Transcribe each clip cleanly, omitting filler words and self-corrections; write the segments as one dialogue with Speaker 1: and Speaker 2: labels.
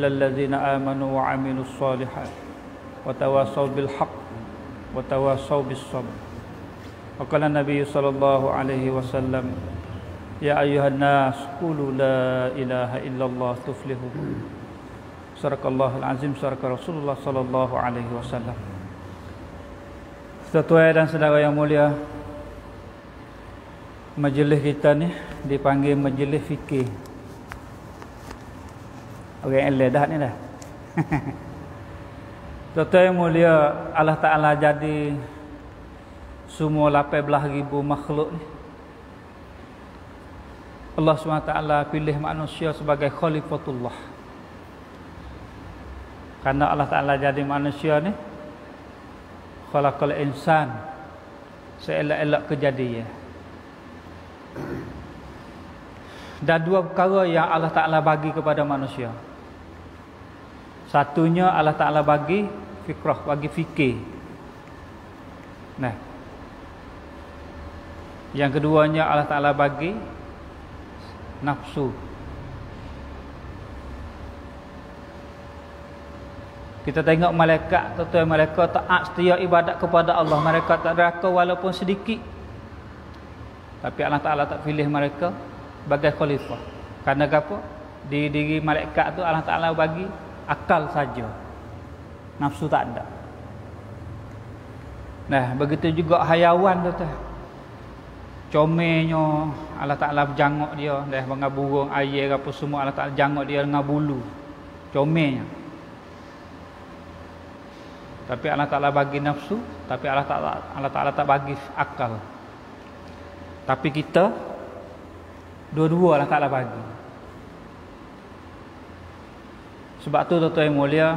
Speaker 1: illal ladzina amanu wa 'amilus shalihat wa tawasaw bil haqq wa tawasaw bis sabr. Wa qala Nabi sallallahu alaihi wasallam, ya ayyuhan nas qulu la ilaha illallah tuflihu. Sadaqallahul azim, sadaqa Rasulullah sallallahu alaihi wasallam. Tuan dan saudara yang mulia, majlis kita ni dipanggil majlis fikir. Orang elok dah ni dah. Tuan yang mulia, Allah Ta'ala jadi semua 18,000 makhluk ni. Allah SWT pilih manusia sebagai khalifatullah. Karena Allah Ta'ala jadi manusia ni, khalaqal insan, seelok-elok kejadian. Dan dua perkara yang Allah Ta'ala bagi kepada manusia. Satunya Allah Ta'ala bagi fikrah, bagi fikir. Nah, yang keduanya Allah Ta'ala bagi nafsu. Kita tengok malaikat, tuan-tuan, mereka taat setia ibadat kepada Allah. Mereka tak deraka walaupun sedikit. Tapi Allah Ta'ala tak pilih mereka sebagai khalifah. Karena apa? Di diri malaikat tu Allah Ta'ala bagi akal saja. Nafsu tak ada. Nah, begitu juga hayawan tu. Comelnya Allah Ta'ala jangok dia, dah dengan burung, air apa semua Allah Ta'ala jangok dia dengan bulu. Comelnya. Tapi Allah Ta'ala bagi nafsu, tapi Allah Ta'ala tak bagi akal. Tapi kita dua-dua Allah Ta'ala bagi. Sebab tu tuan-tuan yang mulia,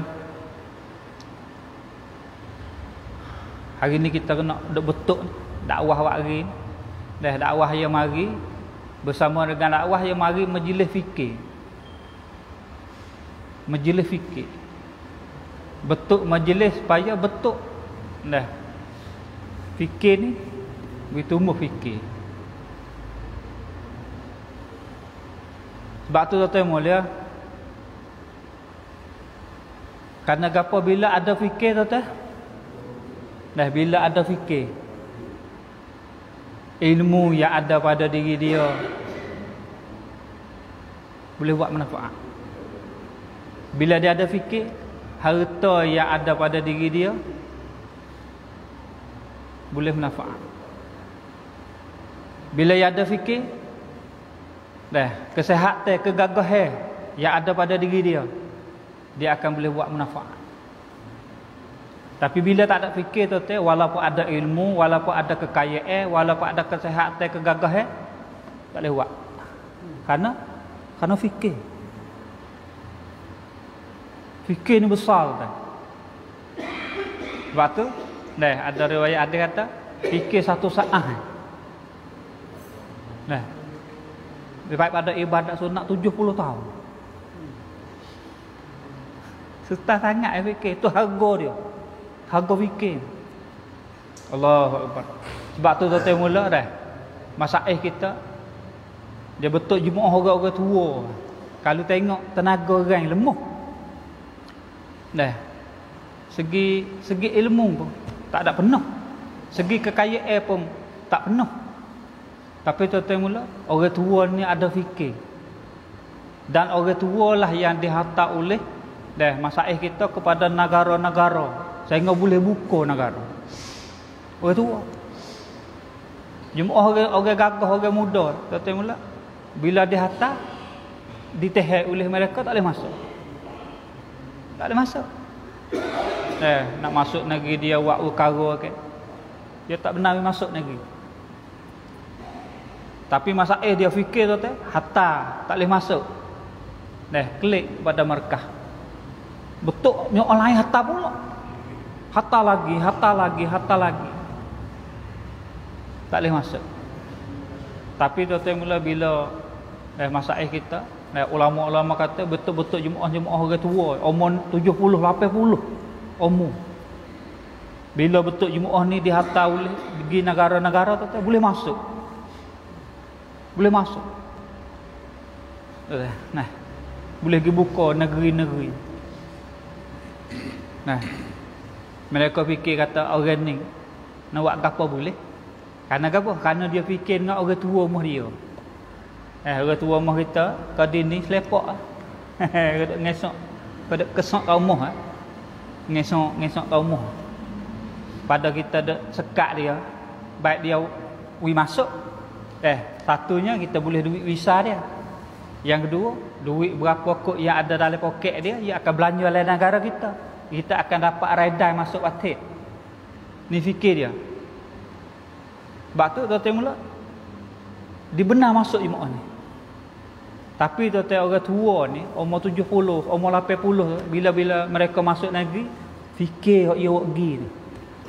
Speaker 1: hari ni kita kena betul dakwah awak hari ni. Dah dakwah yang mari bersama dengan dakwah yang mari majlis fikir. Majlis fikir. Betul majlis supaya betul. Dah. Fikir ni bertumbuh fikir. Sebab tu tuan-tuan mulia, kerana gapo bila ada fikir tuan-tuan? Dah, bila ada fikir, ilmu yang ada pada diri dia boleh buat manfaat. Bila dia ada fikir, harta yang ada pada diri dia boleh manfaat. Bila dia ada fikir, dah, kesihatan, kegagahan yang ada pada diri dia, dia akan boleh buat manfaat. Tapi bila tak ada fikir tu, walaupun ada ilmu, walaupun ada kekayaan, walaupun ada kesihatan, kegagahan, tak boleh buat. Karena fikir. Fikir ni besar tu. Sebab tu, ada riwayat ada kata, fikir satu saat. Lebih pada ibadat sunat 70 tahun. Serta sangat fikir. Itu harga dia. Harga fikir. Allahu Akbar. Sebab tu tuan-tuan mula dah. Masalah kita, dia betul jemaah orang-orang tua. Kalau tengok tenaga orang lemah. Dah. Segi ilmu pun tak ada penuh. Segi kekayaan pun tak penuh. Tapi tuan-tuan mula, orang tua ni ada fikir. Dan orang tua lah yang dihantar oleh masalah kita kepada negara-negara, sehingga boleh buka negara. Orang tua. Jemaah orang gagah, orang muda, tuan-tuan mula, bila dihantar, ditehek oleh mereka, tak boleh masuk. Tak boleh masuk. Nak masuk negeri dia buat perkara ke, dia tak benar masuk negeri. Tapi masalah dia fikir tu hatta tak boleh masuk. Klik pada markah. Betul ni orang lain hatta pula. Hatta lagi. Tak boleh masuk. Tapi tu mula bila masalah kita, ulama-ulama kata betul-betul jemaah-jemaah orang tua, umur 70, 80 umur. Bila betul jemaah ni dihantar oleh pergi negara-negara tu boleh masuk. Boleh masuk. boleh pergi buka negeri-negeri. Nah, mereka fikir kata orang ni nak buat apa boleh. Karena apa? Karena dia fikir dengan orang tua rumah dia. Orang tua rumah kita tadi ni selepak. Ngesok pada kesok kat rumah. Ngesok kat rumah. Pada kita ada sekat dia, baik dia masuk. Satunya kita boleh duit visa dia. Yang kedua, duit berapa kok yang ada dalam poket dia akan belanja dalam negara kita. Kita akan dapat redai masuk batik. Ni fikir dia. Sebab tu tuan-tuan mula dibenar masuk jemaah ni. Tapi tuan-tuan orang tua ni umur 70, umur 80 bila mereka masuk negeri fikir ia buat pergi ni.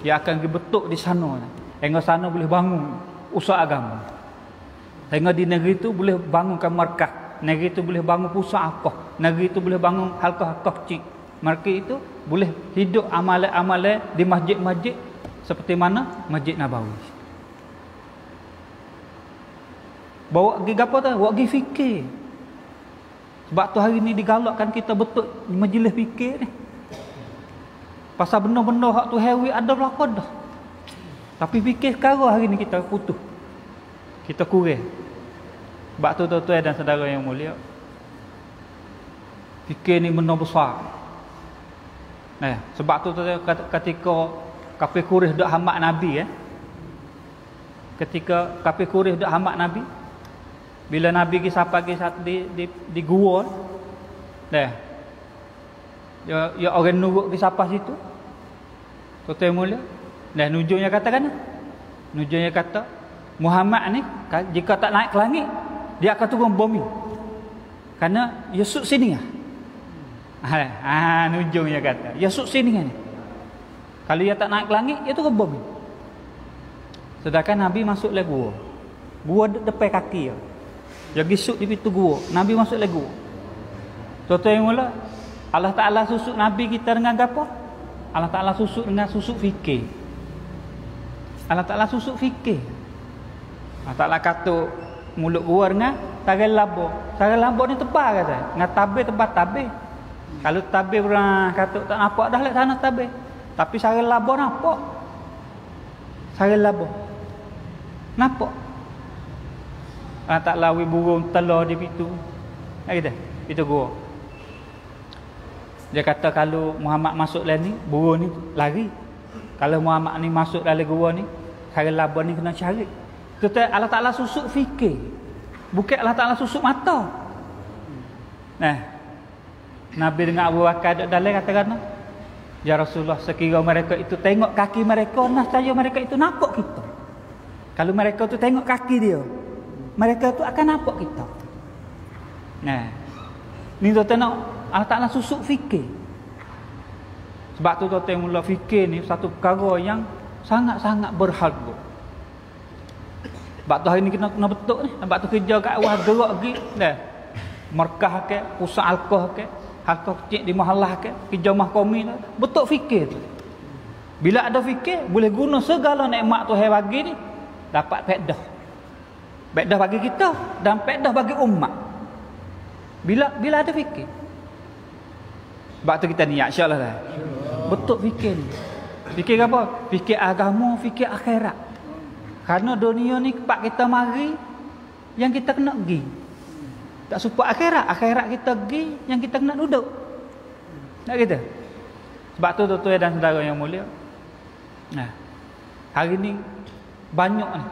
Speaker 1: Dia akan pergi betuk di sana. Hingga sana boleh bangun usaha agama. Hingga di negeri tu boleh bangunkan markah. Negeri itu boleh bangun pusat akah. Negeri itu boleh bangun halkah-halkah kecil. Mereka itu boleh hidup amalan-amalan di masjid-masjid seperti mana Masjid Nabawi. Bawa pergi apa tu? Bawa pergi fikir. Sebab tu hari ni digalakkan kita betul majlis fikir ni. Pasal benda-benda hak tu hewi ada berapa dah. Tapi fikir sekarang hari ni kita putus. Kita kurang. Sebab tu tuan-tuan dan saudara yang mulia, fikir ni benda besar. Sebab tu ketika kafir Quraisy dak hamak Nabi ketika kafir Quraisy dak hamak Nabi, bila Nabi pergi sampai di gua ya orang nurut pergi sampai situ. Tuan-tuan mulia, nujungnya katakan, nujungnya kata Muhammad ni jika tak naik ke langit dia akan turun bumi. Karena Yusuf sini nujungnya kata Yusuf sini kan. Kalau dia tak naik ke langit dia turun bumi. Sedangkan Nabi masuk le gua. Gua depan kaki dia. Dia gisuk di pintu gua. Nabi masuk le gua. Tuan-tuan yang mula, Allah Taala susuk Nabi kita dengan apa? Allah Taala susuk dengan susuk fikir. Allah Taala susuk fikir. Allah Taala kata mulut gua dengan tagal labo. Tagal labo ni tebal kata. Dengan tabir tebal tabir. Kalau tabir orang kata tak nampak dah lek sana tabir. Tapi tagal labo nampak. Tagal labo. Nampak. Allah Taala wi burung telur di pintu. Kata, itu gua. Dia kata kalau Muhammad masuk dalam ni, burung ni lari. Kalau Muhammad ni masuk dalam gua ni, tagal labo ni kena cari. Kita Allah Ta'ala susuk fikir. Bukan Allah Ta'ala susuk mata. Nabi dengan Abu Bakar dalam katakan, ya Rasulullah, sekiranya mereka itu tengok kaki mereka, nascaya mereka itu nampak kita. Kalau mereka itu tengok kaki dia, mereka itu akan nampak kita. Ni tuan-tuan nak Allah Ta'ala susuk fikir. Sebab tu tuan-tuan mula fikir ni satu perkara yang sangat-sangat berharga. Sebab tu hari ni kena betul ni. Sebab tu kerja kat awal gerak pergi markah ke, pusat alkah ke, halkah kecil di mahallah ke, kerja mahkami betul fikir tu. Bila ada fikir, boleh guna segala nikmat Tuhan bagi ni dapat faedah. Faedah bagi kita dan faedah bagi umat. Bila ada fikir. Sebab tu kita niat insya-Allah lah. Betul fikir ni. Fikir apa? Fikir agama, fikir akhirat. Karena dunia ni pak kita mari yang kita kena pergi. Tak support akhirat kita pergi yang kita kena duduk. Tak gitu. Sebab tu tuan-tuan dan saudara yang mulia. Hari ni banyak ni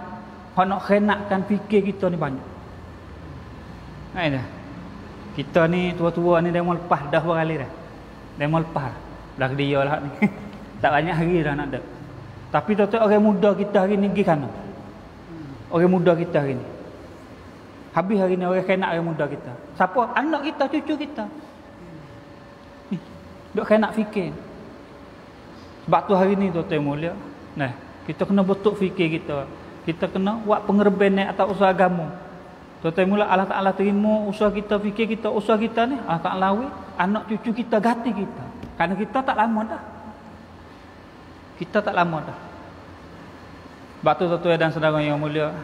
Speaker 1: hak nak khenakkan fikir kita ni banyak. Kita ni tua-tua ni dah mau lepas dah berkali dah. Dah mau lepas. Dah dia lah ni. Tak banyak hari dah nak ada. Tapi tuan-tuan orang muda kita hari ni pergi kana. Orang muda kita hari ni. Habis hari ni orang kena orang muda kita. Siapa? Anak kita, cucu kita. Ni, duk kena fikir. Sebab tu hari ni tuan-tuan mulia, kita kena betul fikir kita. Kita kena buat pengerbenan atau usaha agama. Tuan-tuan mulia, Allah Ta'ala terima usaha kita, fikir kita, usaha kita ni, Allah Ta'ala lawi, anak cucu kita ganti kita. Kerana kita tak lama dah. Kita tak lama dah. Sebab tu tuan-tuan dan saudara yang mulia,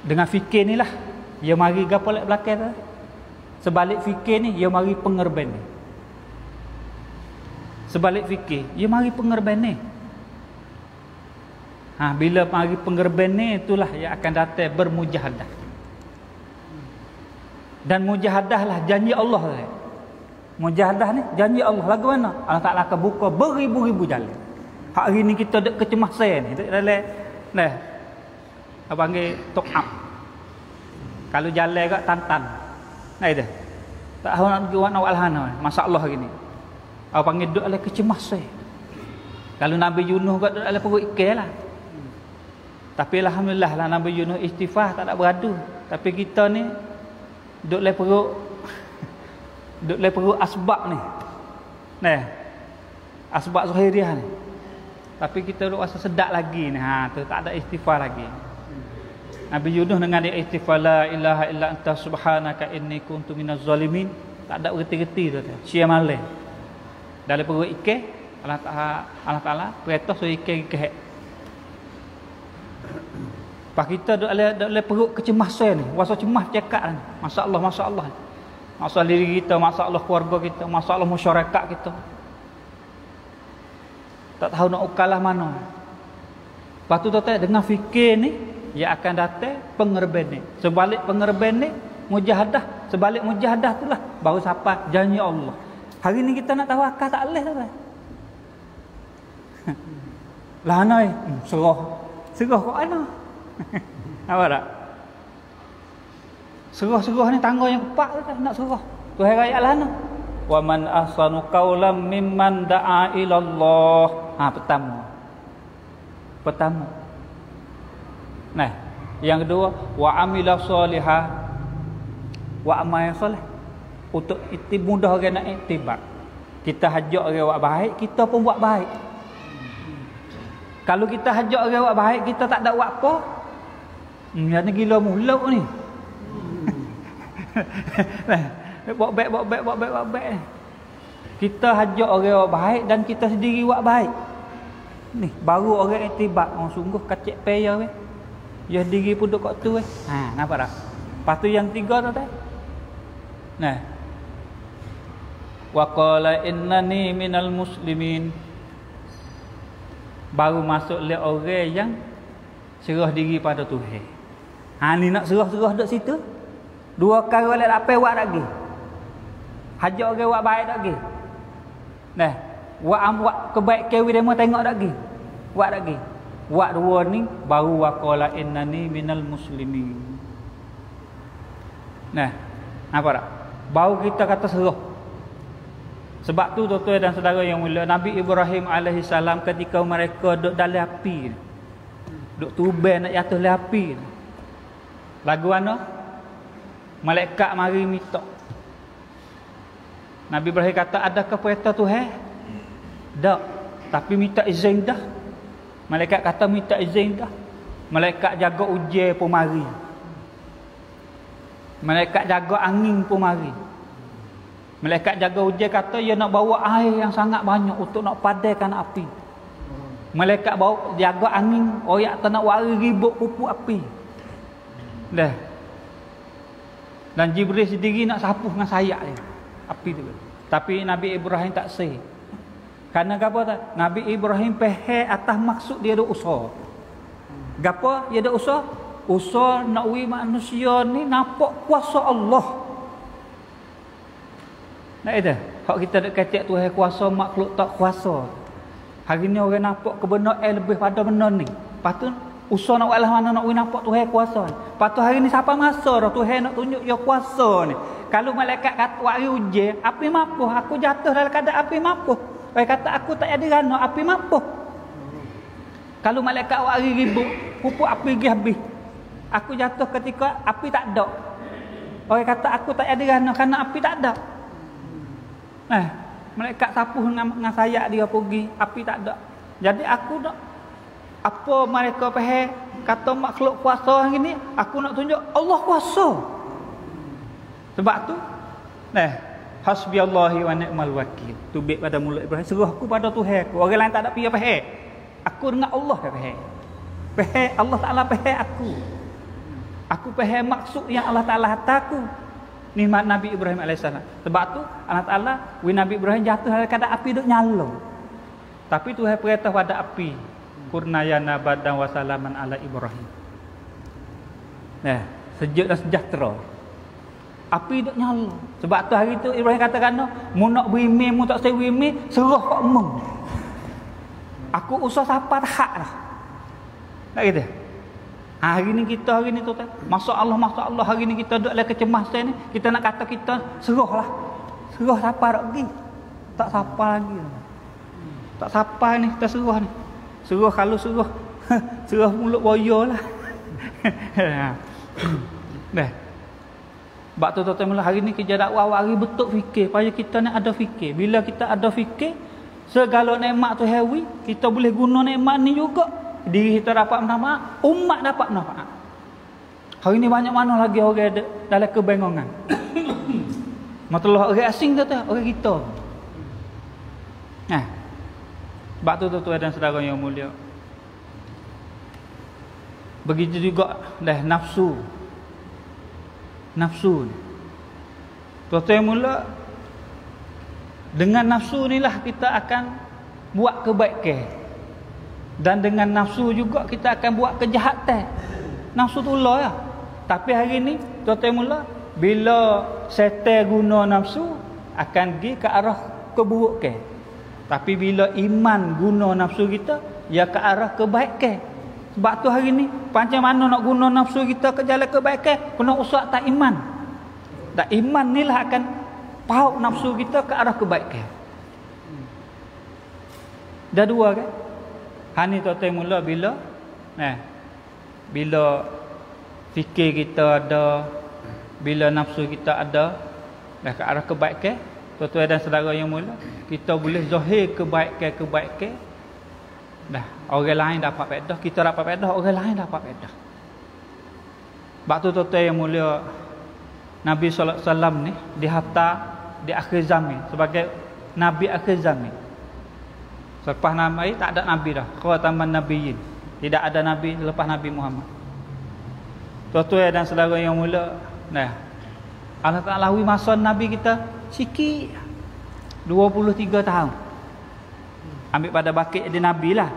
Speaker 1: dengan fikir ni lah Dia mari gapo lek belakang tu. Sebalik fikir ni, dia mari pengerban ni. Sebalik fikir, dia mari pengerban ni. Bila mari pengerban ni, itulah yang akan datang bermujahadah. Dan mujahadah lah janji Allah. Mujahadah ni janji Allah. Lagu mana? Allah Ta'ala akan buka beribu-ribu jalan. Hari ni kita ada kecemasan ni. Dalam nah, apa panggil top up. Kalau jalan kat tantan. Nah itu. Tak tahu nak pergi nak alhana. Masalah hari ni. Apa panggil duk dalam kecemasan. Kalau Nabi Yunus kat duk dalam perut ikan lah. Tapi alhamdulillah lah Nabi Yunus istighfar tak ada beradu. Tapi kita ni duk dalam perut duk dalam perut asbab ni. Nah. Asbab zahiriah ni. Tapi kita duk rasa sedap lagi ni. Tu tak ada istighfar lagi. Nabi Yunus dengan dia istighfar la ilaha illa anta subhanaka inni kuntu minaz zalimin. Tak ada reti-reti tu. Sia malam. Dalam perut ikan Allah Taala perintah suruh ikan kehek. Pas kita duk dalam perut kecemasan ni, rasa cemas cakap ni. Masalah. Masalah diri kita, masalah keluarga kita, masalah masyarakat kita. Tak tahu nak ukalah mana. Lepas tu dengan fikir ni, ia akan datang pengerban ni. Sebalik pengerban ni, mujahadah. Sebalik mujahadah tu lah, baru sampai janji Allah. Hari ni kita nak tawakal tak boleh tak? Lah noi, serah kok ana. Apa tak? Serah ni tangga yang kepak tu nak serah. Tuhan raya lah ana. Wa man ahsanu qawlan mimman da'a ila Allah. Pertama. Nah, yang kedua wa amila solihah. Wa amal soleh. Untuk mudah orang nak iktibar. Kita hajak orang buat baik, kita pun buat baik. Kalau kita hajak orang buat baik, kita tak ada buat apa. Yang ni gila muluk ni. Buat baik. Kita hajak orang buat baik dan kita sendiri buat baik. Ni baru orang iktibar. Sungguh kacik payah weh. Dia sendiri pun duk kat tu weh. Nampak tak? Lepas tu yang tiga tu tadi. Nah. Wa qala innani minal muslimin. Baru masuk le orang yang serah diri pada Tuhan. Ni nak serah-serah duk situ. Dua kali balik apa buat lagi. Hajak orang buat baik lagi. Nah, buat kebaik kewi demo tengok lagi. Buat lagi. Buat dua ni baru wa qala innani minal muslimin. Nah, apa tak? Baru kita kata serah. Sebab tu tuan-tuan dan saudara yang mulia, Nabi Ibrahim AS ketika mereka duduk dalam api, duduk tuban nak jatuh dalam api, lagu mana? Malaikat mari minta. Nabi Ibrahim kata, adakah perintah Tuhan? Tak. Tapi minta izin dah. Malaikat kata minta izin dah. Malaikat jaga ujian pun mari. Malaikat jaga angin pun mari. Malaikat jaga ujian kata dia nak bawa air yang sangat banyak untuk nak padamkan api. Malaikat bawa jaga angin, oyak tak nak wari ribut pupuk api. Dah. Dan Jibril sendiri nak sapu dengan sayap dia. Api tu. Tapi Nabi Ibrahim tak say. Karena apa tak? Nabi Ibrahim pehek atas maksud dia ada usaha. Gapo dia ada usaha? Usaha nak wi manusia ni nampak kuasa Allah. Nak ada? Hak kita nak kata Tuhan kuasa, makhluk tak kuasa. Hari ni orang nampak kebenaran lebih pada benar ni. Lepas tu usaha nak buat lah mana nak nampak Tuhan kuasa. Lepas tu hari ni siapa masa dah Tuhan nak tunjuk dia kuasa ni. Kalau malaikat kata wari ujian, api mampu, aku jatuh dalam keadaan api mampu. Orang kata aku tak ada rana, api mampu. Kalau malaikat wari ribut, pupuk api pergi habis. Aku jatuh ketika api tak ada. Orang kata aku tak ada rana kerana api tak ada. Malaikat sapu dengan sayap dia pergi, api tak ada. Jadi aku nak apa mereka faham kata makhluk kuasa gini, aku nak tunjuk Allah kuasa. Sebab tu hasbiyallahi wa ni'mal wakil. Tubik pada mulut Ibrahim, serah aku pada Tuhan aku. Orang lain tak ada pihak faham. Aku dengan Allah faham. Faham Allah Taala faham aku. Aku faham maksud yang Allah Ta'ala hataku nikmat Nabi Ibrahim AS. Sebab tu Allah Ta'ala Nabi Ibrahim jatuh dalam keadaan api duk nyala. Tapi Tuhan perintah pada api, kurnayana badan wasalaman ala Ibrahim. Nah, sejuk dan sejahtera. Api duk nyala. Sebab tu hari tu Ibrahim katakan, mu nak berimeh, mu tak saya berimeh, serah kat mu. Aku usah siapa tak lah. Tak kata? Hari ni kita hari ni tu masya Allah hari ni kita duduk dalam kecemasan ni, kita nak kata kita serah lah. Serah siapa tak pergi. Tak siapa lagi. Tak siapa ni kita serah ni. Serah kalau serah serah mulut boya lah. Dah. Sebab tu tuan-tuan mula hari ni kerja dakwah hari betul fikir. Supaya kita ni ada fikir. Bila kita ada fikir, segala nikmat tu hewi, kita boleh guna nikmat ni juga. Diri kita dapat manfaat, umat dapat manfaat. Hari ni banyak mana lagi orang ada dalam kebengangan. Masalah orang asing tu, orang kita. Nah. Sebab tu tuan-tuan dan saudara yang mulia. Begitu juga dah nafsu. Nafsu ni. Tuan-tuan yang mula, dengan nafsu inilah kita akan buat kebaikan. Dan dengan nafsu juga kita akan buat kejahatan. Nafsu tu lah ya. Tapi hari ni tuan-tuan mula, bila setan guna nafsu akan pergi ke arah keburukan. Tapi bila iman guna nafsu kita, ia ke arah kebaikan. Sebab tu hari ni macam mana nak guna nafsu kita ke jalan kebaikan, kena usaha tak iman. Dan iman ni lah akan paut nafsu kita ke arah kebaikan. Dah dua kan? Hani tuan-tuan mula bila bila fikir kita ada, bila nafsu kita ada dah ke arah kebaikan, tuan-tuan dan saudara yang mula, kita boleh zahir kebaikan. Dah orang lain dapat faedah, kita dapat faedah, orang lain dapat faedah. Sebab tu tuan-tuan yang mulia, Nabi sallallahu alaihi wasallam ni dihantar di akhir zaman sebagai nabi akhir zaman. Selepas Nabi tak ada Nabi dah. Khataman Nabiyyin. Tidak ada Nabi selepas Nabi Muhammad. Tuan-tuan dan saudara yang mula, Allah Ta'ala wi masa Nabi kita sikit 23 tahun. Ambil pada bakit jadi Nabi lah.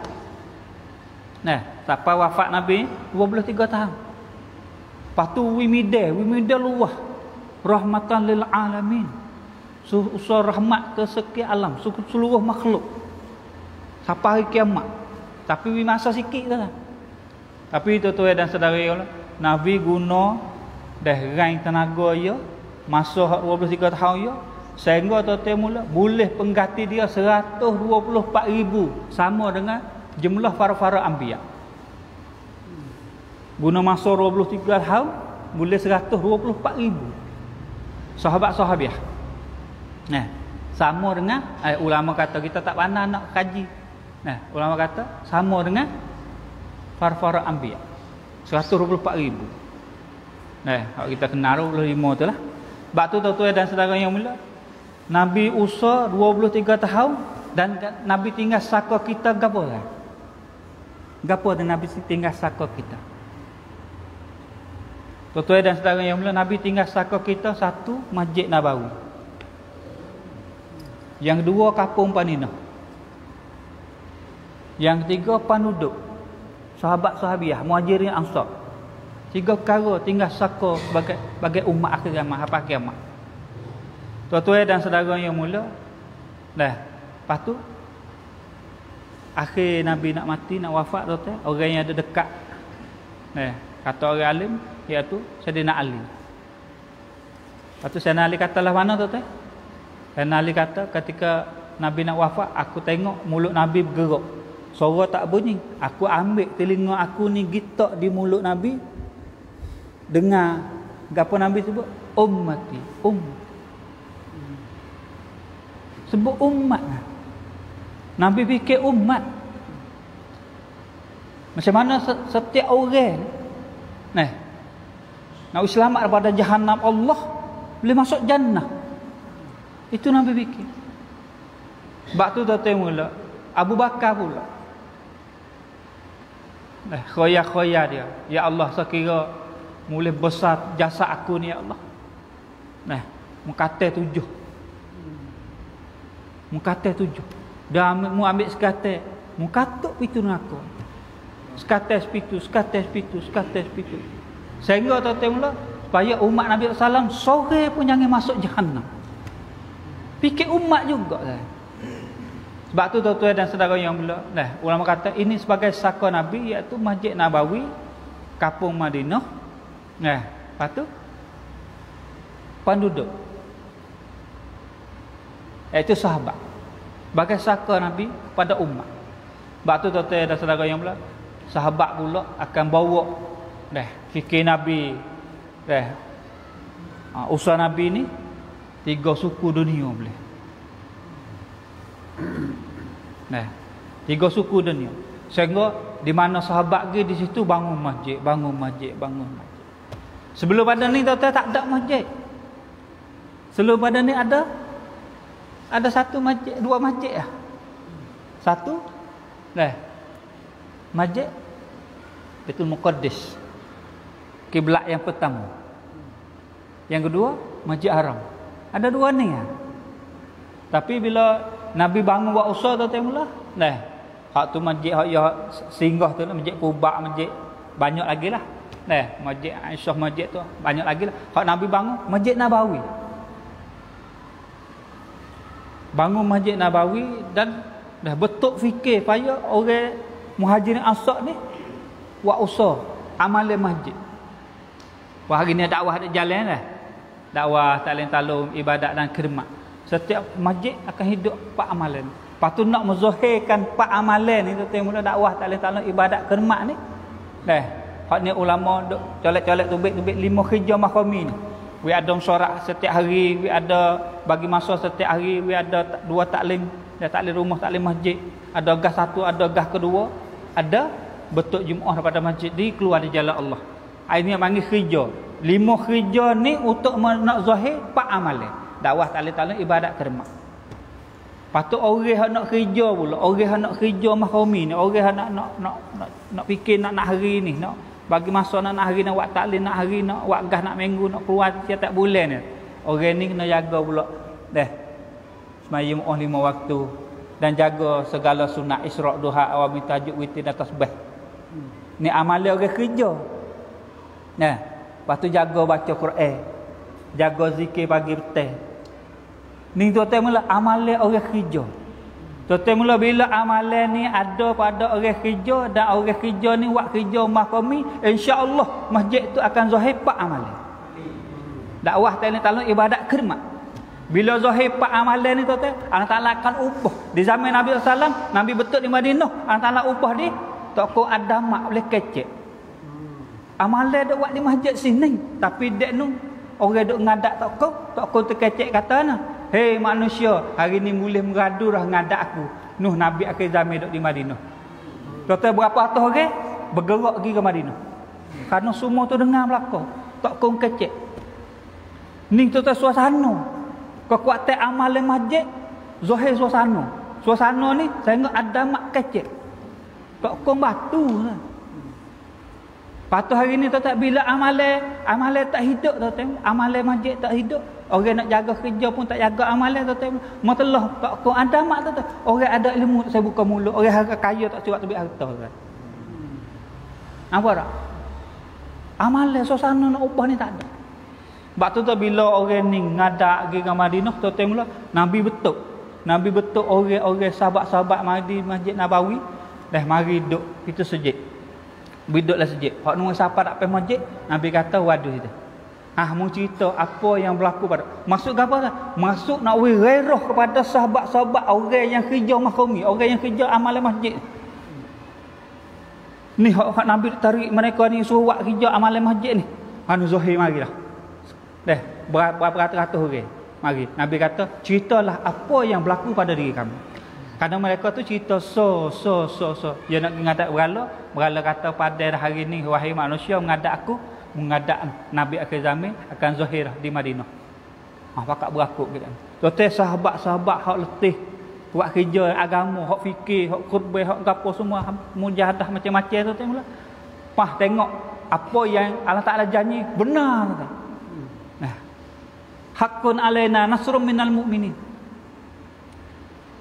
Speaker 1: Sampai wafat Nabi 23 tahun. Lepas tu wimida luah. Rahmatan lil alamin. Usul rahmat ke sekian alam, seluruh makhluk. Sampai hari kiamat. Tapi masa sikit lah. Tapi tuan-tuan dan saudara Allah, Nabi guna dah raih tenaga dia masa 23 tahun dia, sehingga tuan-tuan mula boleh pengganti dia 124,000 sama dengan jumlah para anbiya. Guna masa 23 tahun boleh 124,000 sahabat-sahabiah. Sama dengan ulama kata kita tak pandai nak kaji. Ulama kata sama dengan para anbiya 124,000. Kalau kita kenal 25 tu lah. Sebab tu tuan-tuan dan saudara yang mula, Nabi usaha 23 tahun dan Nabi tinggal saka kita gapo kan? Gapo dan Nabi tinggal saka kita. Tuan-tuan dan saudara yang mula, Nabi tinggal saka kita satu Masjid Nabawi. Yang dua kampung Paninah. Yang tiga penduduk sahabat-sahabiah Muhajirin Ansar. 3 perkara tinggal saka sebagai umat akhir zaman apa kiamat. Tuan-tuan dan saudara yang mula, lepas tu akhir Nabi nak mati, nak wafat, tuan-tuan, orang yang ada dekat kata orang alim iaitu Sayyidina Ali. Lepas tu Sayyidina Ali katalah mana tuan-tuan? Sayyidina Ali kata ketika Nabi nak wafat, aku tengok mulut Nabi bergerak. Suara tak bunyi. Aku ambil telinga aku ni gitak di mulut Nabi. Dengar gapo Nabi sebut? Ummati. Sebut umat. Nabi fikir umat. Macam mana setiap orang nak selamat daripada jahanam Allah, boleh masuk jannah. Itu Nabi fikir. Sebab tu tuan-tuan mula, Abu Bakar pula khoya dia, ya Allah, sekira Mulai besar jasa aku ni ya Allah. Nah, mengkata 7. Mengkata 7. Dah mu ambil sekate, mu katuk pitu neraka. Sekate sepitu, sekate sepitu, sekate sepitu. Sehingga tuan-tuan mula supaya umat Nabi sallallahu alaihi wasallam sore pun jangan masuk jahannam. Fikir umat juga kan. Sebab tu tuan-tuan dan saudara yang mula, nah, ulama kata ini sebagai saka Nabi iaitu Masjid Nabawi, kampung Madinah. Nah, lepas tu penduduk iaitu sahabat. Sebagai saka Nabi kepada umat. Sebab tu tuan-tuan dan saudara yang mula, sahabat pula akan bawa fikir Nabi, usaha Nabi ni 3 suku dunia boleh. 3 suku dunia. Sehingga di mana sahabat pergi di situ bangun masjid, bangun masjid, bangun masjid. Sebelum pada ni tuan-tuan tak ada masjid. Sebelum pada ni ada 1 masjid, 2 masjid lah. 1 masjid Baitul Muqaddis, kiblat yang pertama. Yang kedua Masjid Haram. Ada 2 ni lah. Tapi bila Nabi bangun buat usaha tuan-tuan mula, hak tu masjid hak ya singgah tu lah, Masjid Quba, masjid banyak lagi lah. Masjid Aisyah, masjid tu banyak lagi lah. Hak Nabi bangun Masjid Nabawi. Bangun Masjid Nabawi dan dah betul fikir supaya orang Muhajirin Ansar ni buat usaha amalan masjid. Wah, hari ni dakwah ada jalan dah. Dakwah taklim talum, ibadat dan khidmat. Setiap masjid akan hidup 4 amalan. Lepas tu nak menzahirkan 4 amalan ni tu mula dakwah taklim talum, ibadat khidmat ni. Hak ni ulama duk colek-colek tubik-tubik 5 hijrah mahkami ni. We ada sorak setiap hari, we ada bagi masa setiap hari, we ada 2 taklim, taklim rumah, taklim masjid. Ada gas 1, ada gas kedua, ada betul Jumaat daripada masjid di keluar di jalan Allah. Ini yang panggil hijrah. 5 hijrah ni untuk nak zahir 4 amalan. Dakwah taklim ibadat khidmat. Patut orang yang nak hijrah pula, orang yang nak hijrah mahkami ni, orang yang nak fikir nak hari ni, nak bagi masa nak hari nak buat taklim, nak hari nak buat gas, nak minggu, nak keluar setiap bulan ni. Orang ni kena jaga pula. Sembahyang Jumaat 5 waktu dan jaga segala sunat Isra' duha, awal tahajud, witir dan tasbih. Ni amalan orang kerja. Lepas tu jaga baca Quran, jaga zikir pagi petang. Ni tuan-tuan mula amalan orang kerja. Tuan-tuan mula bila amalan ni ada pada orang kerja dan orang kerja ni buat kerja mahkami, insya-Allah masjid tu akan zahir 4 amalan. Dakwah taklim talum ibadat khidmat. Bila zahir 4 amalan ni tuan-tuan, Allah Taala akan ubah. Di zaman Nabi sallallahu alaihi wasallam, Nabi betul di Madinah, Allah Taala ubah dia toko adamak boleh kecek. Amalan duk buat di masjid sini, tapi dek nu orang duk ngadak toko terkecek kata nah. Hei manusia, hari ni boleh meradu dah ngadak aku. Nuh Nabi akhir zaman duk di Madinah. Tuan-tuan berapa ratus orang bergerak pergi ke Madinah. Karena semua tu dengar belaka, toko kecek. Ni tuan-tuan suasana. Kekuatan amalan masjid zahir suasana. Suasana ni sehingga ada mak kecek. Toko batu lah. Patu hari ni tuan-tuan bila amalan tak hidup tuan-tuan, amalan masjid tak hidup, orang nak jaga kerja pun tak jaga amalan tuan-tuan. Matalah tak kau ada mak tuan-tuan. Orang ada ilmu tak saya buka mulut, orang harga kaya tak cuak tebik harta tuan. Apa tak? Amalan suasana nak ubah ni tak ada. Sebab tu bila orang ni ngadak pergi ke Madinah tuan-tuan mula Nabi betul orang-orang sahabat-sahabat mari Masjid Nabawi dah mari duduk kita sejid. Biduklah sejid. Hak nunggu siapa nak pergi masjid, Nabi kata waduh kita. Mu cerita apa yang berlaku pada. Masuk apa dah? Masuk nak wirah kepada sahabat-sahabat orang yang kerja mahkami, orang yang kerja amalan masjid. Ni hak Nabi tarik mereka ni suruh buat kerja amalan masjid ni. Anu zahir marilah. Berapa ratus orang. Mari. Nabi kata, ceritalah apa yang berlaku pada diri kamu. Kadang mereka tu cerita so. Dia nak mengadak berhala kata pada hari ni wahai manusia mengadak aku, mengadak Nabi akhir zaman akan zahir di Madinah. Pakak berakuk gitu. Tuan-tuan sahabat-sahabat hak letih buat kerja agama, hak fikir, hak khutbah, hak gapo semua mujahadah macam-macam tu tengoklah. Tengok apa yang Allah Ta'ala janji benar. Nah, haqqun alaina nasrun minal mu'minin.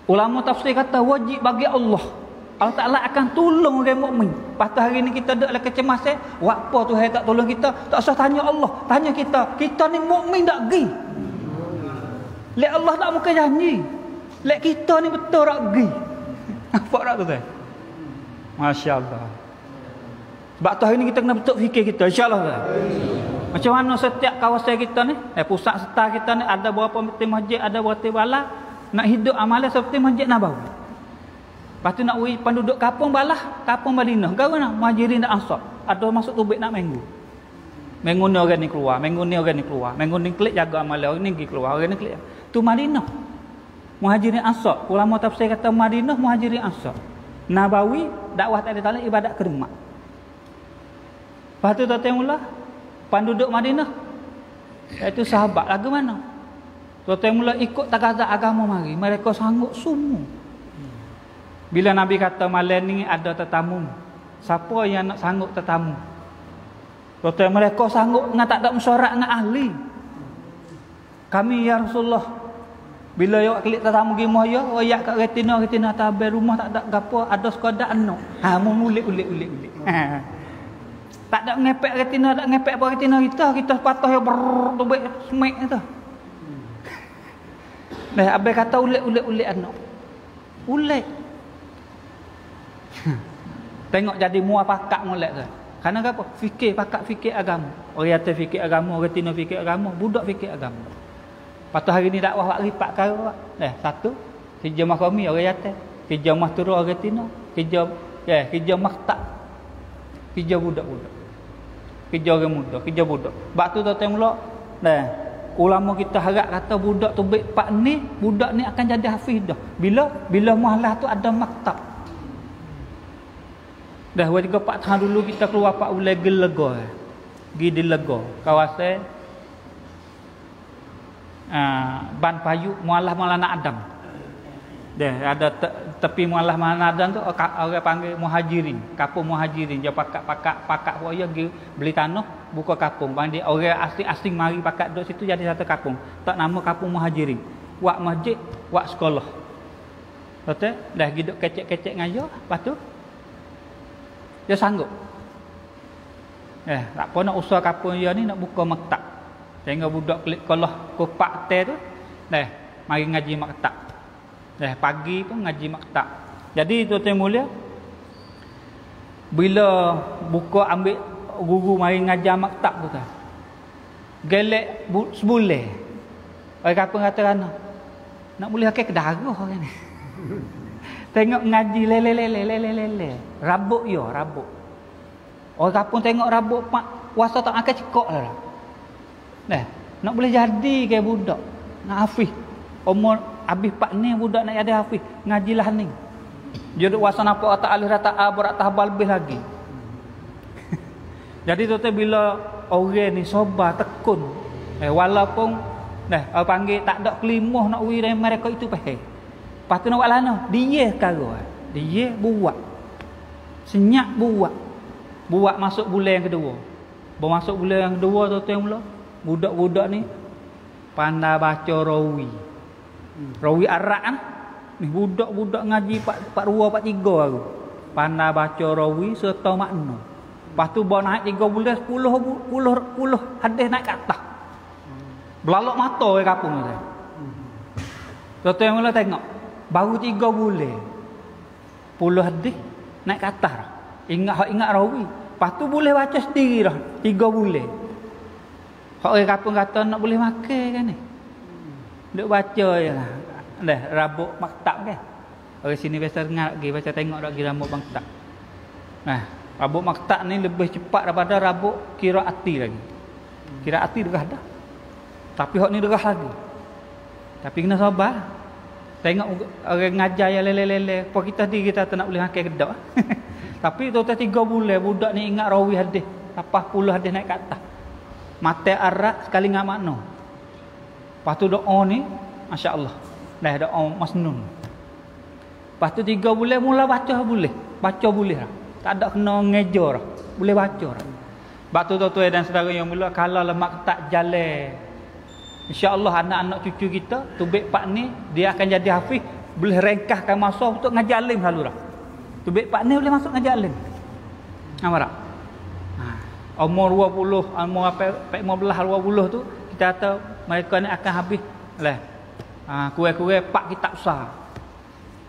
Speaker 1: Ulama tafsir kata wajib bagi Allah Ta'ala akan tolong orang mukmin. Lepas tu hari ni kita duduk dalam kecemasan, apa Tuhan tak tolong kita? Tak usah tanya Allah, tanya kita. Kita ni mukmin tak pergi. Lek Allah tak muka janji. Lek kita ni betul tak pergi. Apa tak tu tuan? Masya-Allah. Sebab tu hari ni kita kena betul fikir kita, insya-Allah tuan. Macam mana setiap kawasan kita ni, pusat serta kita ni ada berapa masjid, ada berapa bala, nak hidup amalan seperti Masjid Nabawi. Lepas tu nak ui penduduk kampung balah, kampung Madinah. Kau mana? Muhajirin dan Ansar. Ada masuk tubik nak minggu. Minggu ni orang ni keluar, minggu ni orang ni keluar. Minggu ni klik jaga amalan, orang ni pergi keluar, orang ni klik. Tu Madinah. Muhajirin Ansar. Ulama tafsir kata Madinah, Muhajirin Ansar. Nabawi, dakwah tak ada talak, ibadat kedemak. Lepas tu tuan-tuan mula, penduduk Madinah, iaitu sahabat lagu mana? Tuan-tuan mula ikut takazat agama mari. Mereka sanggup semua. Bila Nabi kata malam ni ada tetamu, siapa yang nak sanggup tetamu? Tuan-tuan mereka sanggup dengan tak ada mesyuarat dengan ahli. Kami ya Rasulullah, bila awak klik tetamu pergi moya, royak kat retina tabel rumah tak ada gapo, ada sekadar anak. Ulik. Tak ada ngepek retina, tak ngepek apa retina kita patah yang tubik semek tu. Dah abai kata ulik anak. Ulik. Tengok jadi muar pakak molek tu. Karena apa? Fikir agama. Orang atas fikir agama, orang tina fikir agama, budak fikir agama. Lepas tu hari ni dakwah wak ripat kau. Satu, kerja mahkami orang atas, kerja mahturah orang tina, kerja maktab. Kerja budak-budak. Kerja orang muda, kerja budak. Sebab tu tuan mula, ulama kita harap kata budak tu baik pak ni, budak ni akan jadi hafiz dah. Bila mahalah tu ada maktab. Dah 3-4 tahun dulu kita keluar pak ulai gelega. Pergi di Lega, kawasan Ban Payu, Mualah Maulana Adam. Dah ada tepi Mualah Maulana Adam tu orang panggil Muhajirin, kampung Muhajirin. Dia pakak buaya pergi beli tanah, buka kampung. Bang dia orang asing-asing mari pakak duduk situ jadi satu kampung. Tak nama kampung Muhajirin. Wak masjid, wak sekolah. Betul? Dah hidup kecek-kecek ngayo, lepas tu dia sanggup. Tak apa nak usaha kampung dia ni nak buka maktab. Sehingga budak klik kolah kopak teh tu, mari ngaji maktab. Pagi pun ngaji maktab. Jadi tuan-tuan mulia, bila buka ambil guru mari ngajar maktab tu kan. Gelek sebulan. Orang kampung kata kan, nak boleh pakai kedarah orang ni. Tengok ngaji lele. Rabuk. Orang kampung tengok rabuk pak puasa tak akan cekok lah. Nak boleh jadi kayak budak. Nak hafiz. Umur habis pak ni budak nak jadi hafiz. Ngajilah ni. Dia duk puasa nampak tak alih rata berat tahbal lebih lagi. Jadi tu bila orang ni sabar tekun. Walaupun orang panggil tak ada kelimah nak wi dari mereka itu pahal. Lepas tu nak buat lana, dia sekarang. Dia buat. Senyap buat masuk bulan yang kedua. Masuk bulan yang kedua tu mula, budak-budak ni pandai baca rawi. Rawi Arab kan. Ni budak-budak ngaji 42 43 baru. Pandai baca rawi serta makna. Lepas tu bawa naik 3 bulan 10 hadis naik ke atas. Belalok mata orang kampung tu. Tu yang mula tengok. Baru 3 bulan 10 hadis naik ke atas dah. Ingat rawi. Lepas tu boleh baca sendiri dah 3 bulan. Hak orang kampung kata nak boleh makan kan ni. Duk baca je lah. Rabuk maktab kan. Orang sini biasa dengar lagi baca tengok dak pergi rabuk maktab. Rabuk maktab ni lebih cepat daripada rabuk qiraati lagi. Qiraati derah dah. Tapi hak ni derah lagi. Tapi kena sabar. Tengok orang ngajar yang lele-lele. Apa kita tak nak boleh makan kedak. Tapi total 3 bulan budak ni ingat rawi hadis. 80 hadis naik ke atas. Mata Arab sekali ingat makna. Lepas tu doa ni, masya-Allah. Dah doa masnun. Lepas tu 3 bulan mula baca boleh. Baca boleh lah. Tak ada kena ngejar lah. Boleh baca lah. Batu tuan-tuan dan saudara yang mula, kalau lemak tak jalan, insya-Allah anak-anak cucu kita tubik pak ni dia akan jadi hafiz, boleh rengkahkan masa untuk ngajar alim selalu dah. Tubik pak ni boleh masuk ngajar alim. Nampak tak? Umur 20, umur 15 20 tu kita kata mereka ni akan habis lah. Kurang-kurang 4 kitab besar.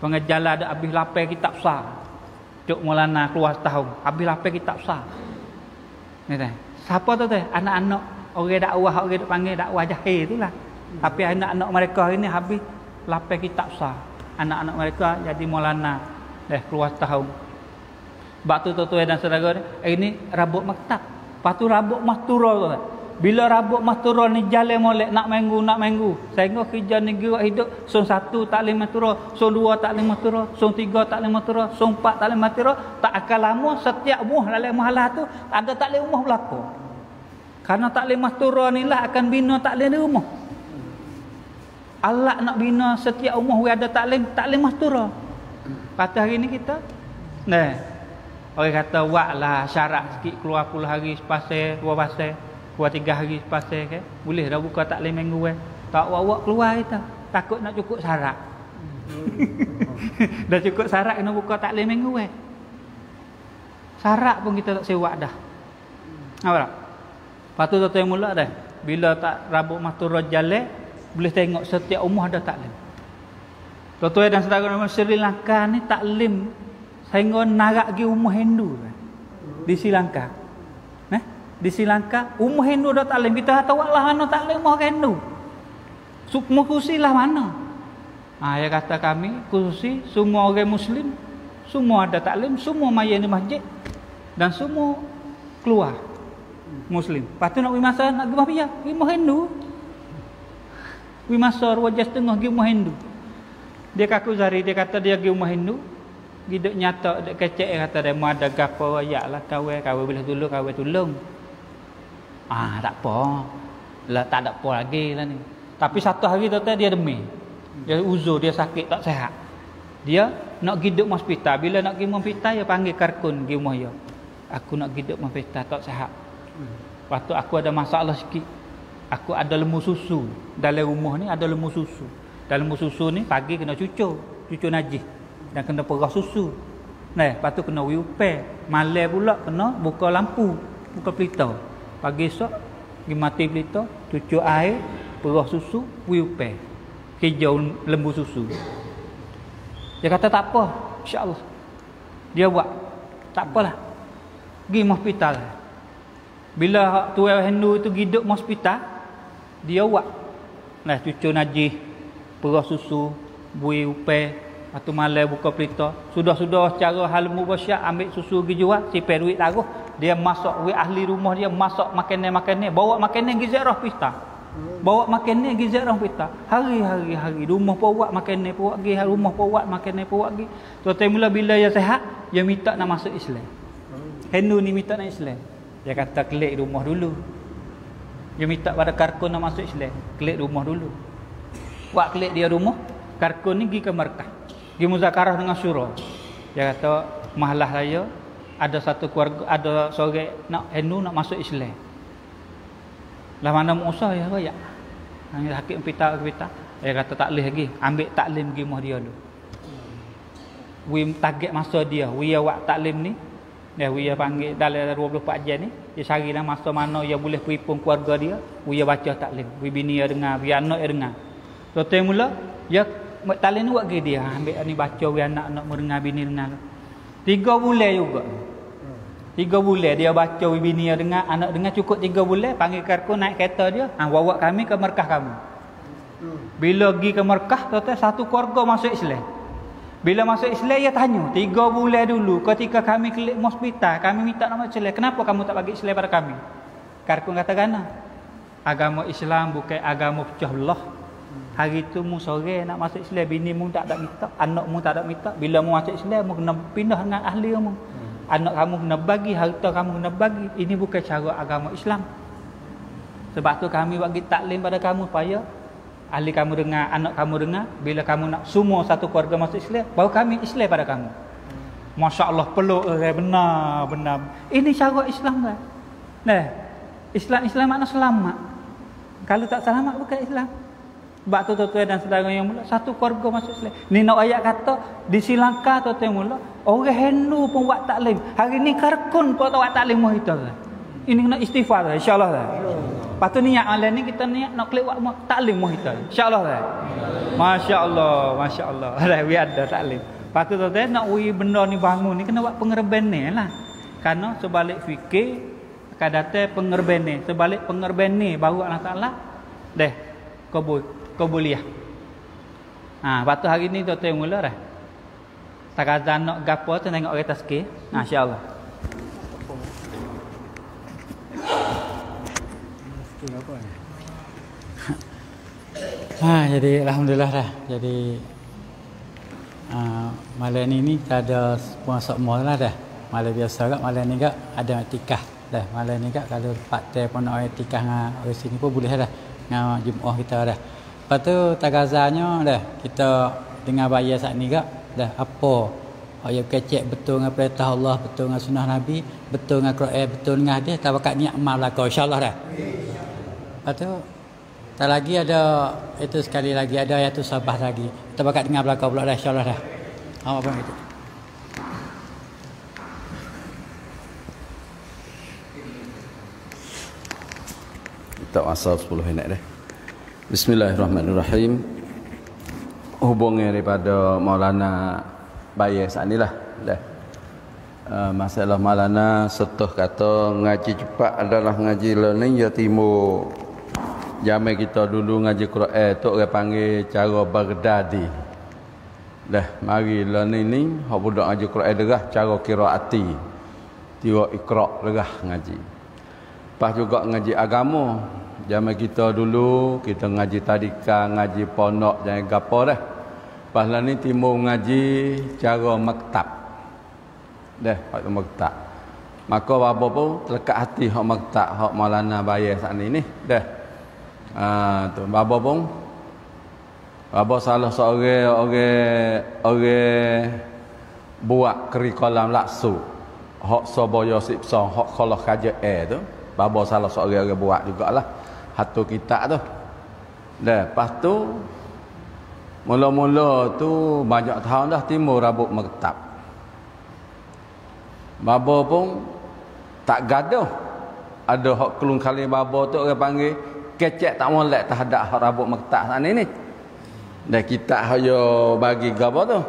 Speaker 1: Pengajar ada habis 8 kitab besar. Cuk Maulana keluar setahun, habis 8 kitab besar. Ni dah. Siapa tu tu? Anak-anak orang dakwah, orang duk panggil dakwah jahil itulah. Tapi anak-anak mereka ini habis 8 kitab besar. Anak-anak mereka jadi Maulana keluar setahun. Sebab tu tuan-tuan dan saudara ini rabuk maktab. Lepas tu rabuk mastura tu. Bila rabuk mastura ni jalan molek nak minggu. Sehingga kerja negeri hidup son 1 taklim mastura, son 2 taklim mastura, son 3 taklim mastura, son 4 taklim mastura, tak akan lama setiap umur dalam mahalah tu ada taklim umur berlaku. Karena taklim mastura ni lah akan bina taklim di rumah. Allah nak bina setiap umur ada taklim mastura. Pada hari ni kita orang kata buatlah syarat sikit, keluar 10 hari sepasal, 2 pasal, keluar 3 hari sepasal ke. Boleh dah buka taklim minggu tak awak keluar kita. Takut nak cukup syarat. Dah cukup syarat kena buka taklim minggu Syarat pun kita tak sewa dah. Nampak tak? Lepas tu tuan mula dah. Bila tak rabuk mastura jalan, boleh tengok setiap umur ada taklim. Tuan-tuan dan saudara Sri Lanka ni taklim sehingga narak pergi umur Hindu di Sri Lanka. Di Sri Lanka umur Hindu dah taklim. Kita tahu lah mana taklim umur Hindu. Semua kursi lah mana. Ya kata kami kursi semua orang Muslim, semua ada taklim, semua maya di masjid dan semua keluar Muslim. Lepas tu nak pergi masa nak pergi mahfiyah, pergi umur Hindu. Pergi masa 2.5 pergi umur Hindu. Dia kaku Zari, dia kata dia pergi umur Hindu. Giduk nyata dek kecek kata dia mau ada gapo ayaklah kawan boleh tolong kawan tolong. Tak apa. Lah tak ada apa lagi lah ni. Tapi satu hari tu dia demam. Dia uzur, dia sakit tak sihat. Dia nak giduk hospital. Bila nak pergi hospital dia panggil karkun pergi rumah dia. Aku nak giduk hospital tak sihat. Lepas tu aku ada masalah sikit. Aku ada lembu susu. Dalam rumah ni ada lembu susu. Dalam lembu susu ni pagi kena cucu najis. Dan kena perah susu. Lepas tu kena wiupe. Malam pula kena buka lampu, buka pelita. Pagi esok pergi mati pelita, cucuk air, perah susu, wiupe. Hijau lembu susu. Dia kata tak apa, insya-Allah. Dia buat. Tak apalah. Pergi hospital. Bila tuan Hindu tu hidup hospital, dia buat. Cucuk najis, perah susu, wiupe. Atau malam buka pelita. Sudah-sudah cara hal mubasyak ambil susu pergi jual, simpan duit taruh. Dia masak, ahli rumah dia masak makanan-makanan, bawa makanan pergi ziarah pesta. Bawa makanan pergi ziarah pesta. Hari-hari rumah pun buat makanan pun pergi, rumah pun buat makanan pun pergi. Tuan-tuan mula bila dia sihat, dia minta nak masuk Islam. Hindu ni minta nak Islam. Dia kata kelik rumah dulu. Dia minta pada karkun nak masuk Islam. Kelik rumah dulu. Buat kelik dia rumah, karkun ni pergi ke Mekah. Pergi muzakarah dengan syura. Dia kata mahalah saya ada satu keluarga, ada seorang nak Hindu nak masuk Islam. Lah mana mau usah ya royak. Hanya hakim pita. Dia kata tak boleh lagi, ambil taklim pergi rumah dia dulu. Wi target masa dia, wi awak taklim ni. Dia wi panggil dalam 24 jam ni, dia carilah masa mana dia boleh peripun keluarga dia, wi baca taklim. Wi bini dia dengar, wi anak dia dengar. Lepas mula dia taklim ni buat ke dia ambil ni baca we anak mendengar bini dengar 3 bulan juga 3 bulan dia baca we bini dia dengar anak dengar cukup 3 bulan panggil karkun naik kereta dia bawa kami ke markah kamu. Bila pergi ke markah tuan satu keluarga masuk Islam. Bila masuk Islam dia tanya 3 bulan dulu ketika kami kelik hospital kami minta nak masuk Islam, kenapa kamu tak bagi Islam pada kami? Karkun kata gana agama Islam bukan agama pecah belah. Hari tu mu sore nak masuk Islam, bini mu tak ada minta, anak mu tak ada minta. Bila mu masuk Islam mu kena pindah dengan ahli mu. Anak kamu kena bagi, harta kamu kena bagi. Ini bukan cara agama Islam. Sebab tu kami bagi taklim pada kamu supaya ahli kamu dengar, anak kamu dengar. Bila kamu nak semua satu keluarga masuk Islam, baru kami Islam pada kamu. Masya-Allah peluk benar. Ini cara Islam kan. Nah, Islam makna selamat. Kalau tak selamat bukan Islam. Sebab tu tuan dan saudara yang mula satu keluarga masuk Islam. Ni nak ayat kata di Sri Lanka tuan yang mula orang Hindu pun buat taklim. Hari ni Karkun pun buat taklim kita. Ini kena istighfar insya-Allah dah. Lepas tu niat malam ni kita niat nak klik buat taklim kita. Insya-Allah dah. Masya-Allah, masya-Allah. Dah biar ada taklim. Lepas tu tuan nak ui benda ni bangun ni kena buat pengerben ni lah. Kerana sebalik fikir akan datang pengerben ni. Sebalik pengerben ni baru Allah Taala deh Qabuliah. Lepas tu hari ni tuan mula dah. Takazan nak gapo tu tengok kereta sikit. Masya-Allah. Jadi alhamdulillah dah. Jadi malam ni kita ada puasa semua lah dah. Malam biasa kak, malam ni kak ada etikah dah. Malam ni kak kalau partai pun nak etikah dengan orang sini pun boleh dah. Dengan Jumaah kita dah. Lepas tu tagazanya dah kita dengar bayar saat ni kak dah apa ayat kecek betul dengan perintah Allah, betul dengan sunnah Nabi, betul dengan Quran, betul dengan hadis, tak bakal niat amal lah kau insya-Allah dah. Lepas tu tak lagi ada itu sekali lagi ada ayat tu sabah lagi. Kita bakal dengar belakang pula dah insya-Allah dah. Apa itu?
Speaker 2: Tak masa 10 minit dah. Bismillahirrahmanirrahim. Hubungnya daripada Maulana Bayar saat ni lah. Masalah Maulana setuh kata ngaji cepat adalah ngaji learning ya timur. Zaman kita dulu ngaji Quran tu orang panggil cara Baghdadi. Mari learning ni hak budak ngaji Quran derah cara qiraati. Tiwa iqra derah ngaji. Lepas juga ngaji agama. Zaman kita dulu kita ngaji tadika, ngaji pondok jangan gapo dah. Lepas ni timur ngaji cara maktab. Hak maktab. Maka apa pun terlekat hati hak maktab, hak Maulana Bayar saat ni tu bapa pun bapa salah seorang buat curriculum laksu hak Soboyo Sipsong hak kalau kaja tu bapa salah seorang buat jugalah satu kitab tu. Lepas tu mula-mula tu banyak tahun dah timur rabuk maktab. Bapa pun tak gaduh. Ada hak kelung kali bapa tu orang panggil kecek tak molek terhadap hak rabuk maktab sana ni. Dan kita hanya bagi gapo tu.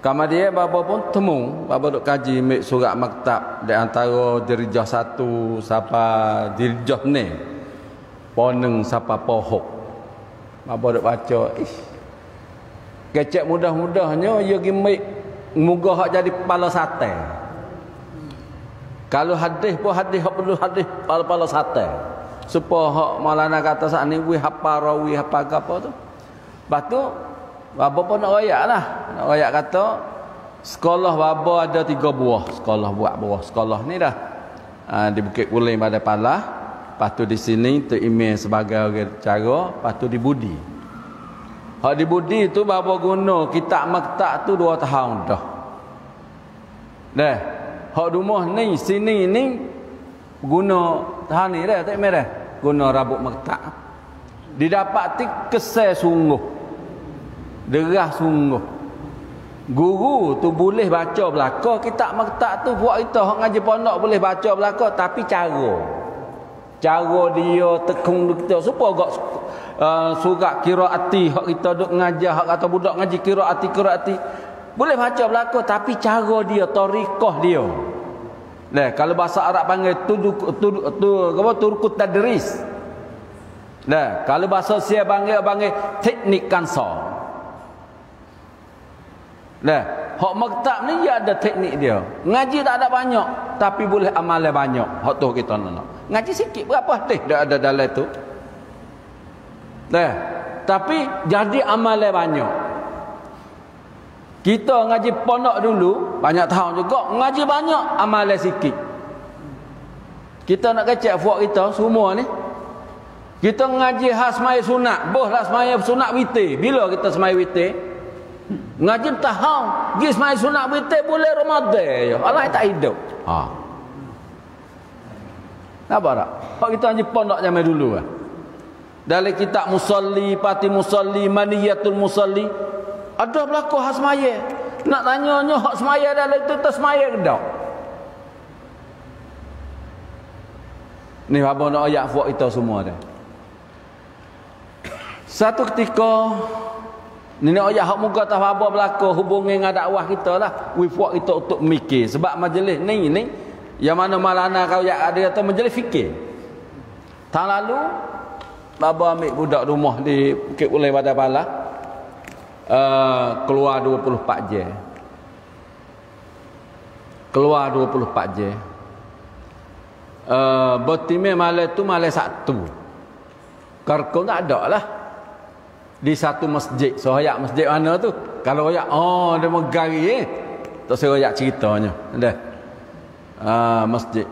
Speaker 2: Kemudian bapa pun temu, bapa duk kaji ambil surat maktab di antara Dirijah 1 sampai Dirijah ni. Poneng sampai Pohok. Bapa duk baca, kecek mudah-mudahnya ia gimik muga hak jadi kepala sate. Kalau hadis pun hadis hak perlu hadis kepala sate. Supaya hak Maulana kata saat ni wi hafal rawi hafal apa tu. Lepas tu bapa pun nak royak lah. Nak royak kata sekolah bapa ada 3 buah sekolah buat buah. Sekolah ni dah di Bukit Kuling pada Palah. Lepas tu di sini tu email sebagai orang cara, lepas tu di Budi. Hak di Budi tu bapa guna kitab maktab tu 2 tahun dah. Hak rumah ni sini ni guna tahun ni dah tak merah. Guna rabuk maktab. Didapati kesal sungguh. Derah sungguh. Guru tu boleh baca belaka kitab maktab tu buat kita hak ngaji pondok boleh baca belaka tapi cara dia tekung kita supaya gak surat qiraati hak kita duk ngajar hak kata budak ngaji qiraati boleh baca belaka tapi cara dia tariqah dia. Kalau bahasa Arab panggil turkut tadris. Kalau bahasa Sia panggil teknik kansar. Hak maktab ni dia ada teknik dia. Ngaji tak ada banyak tapi boleh amal banyak. Hak tu kita nak. Ngaji sikit berapa hadis dah ada dalam tu. Tapi jadi amal banyak. Kita ngaji pondok dulu banyak tahun juga, ngaji banyak amal sikit. Kita nak kecek fuak kita semua ni. Kita ngaji hasmai sunat, bohlah semaya sunat witir. Bila kita semaya witir? Ngaji tahun, pergi semaya sunat witir boleh Ramadan je. Allah tak hidup. Nampak tak? Hak kita hanya pondok zaman dulu lah. Dalam kitab musalli, pati musalli, maniyatul musalli, ada berlaku hak semaya. Nak tanya hak semaya dalam itu semaya ke tak? Ni apa nak ayat fuak kita semua dah. Satu ketika ni nak ayat hak muka tak apa berlaku hubungi dengan dakwah kita lah. We fuak kita untuk mikir sebab majlis ni yang mana malana kau ya ada kata majlis fikir. Tahun lalu baba ambil budak rumah di Bukit Ulai Badar Pala, keluar 24 je. Keluar 24 je. Bertimai malam tu malam Sabtu. Karkong tak ada lah. Di satu masjid. So ayak masjid mana tu? Kalau ayak, dia megari tak saya ayak ceritanya. Dah. Masjid.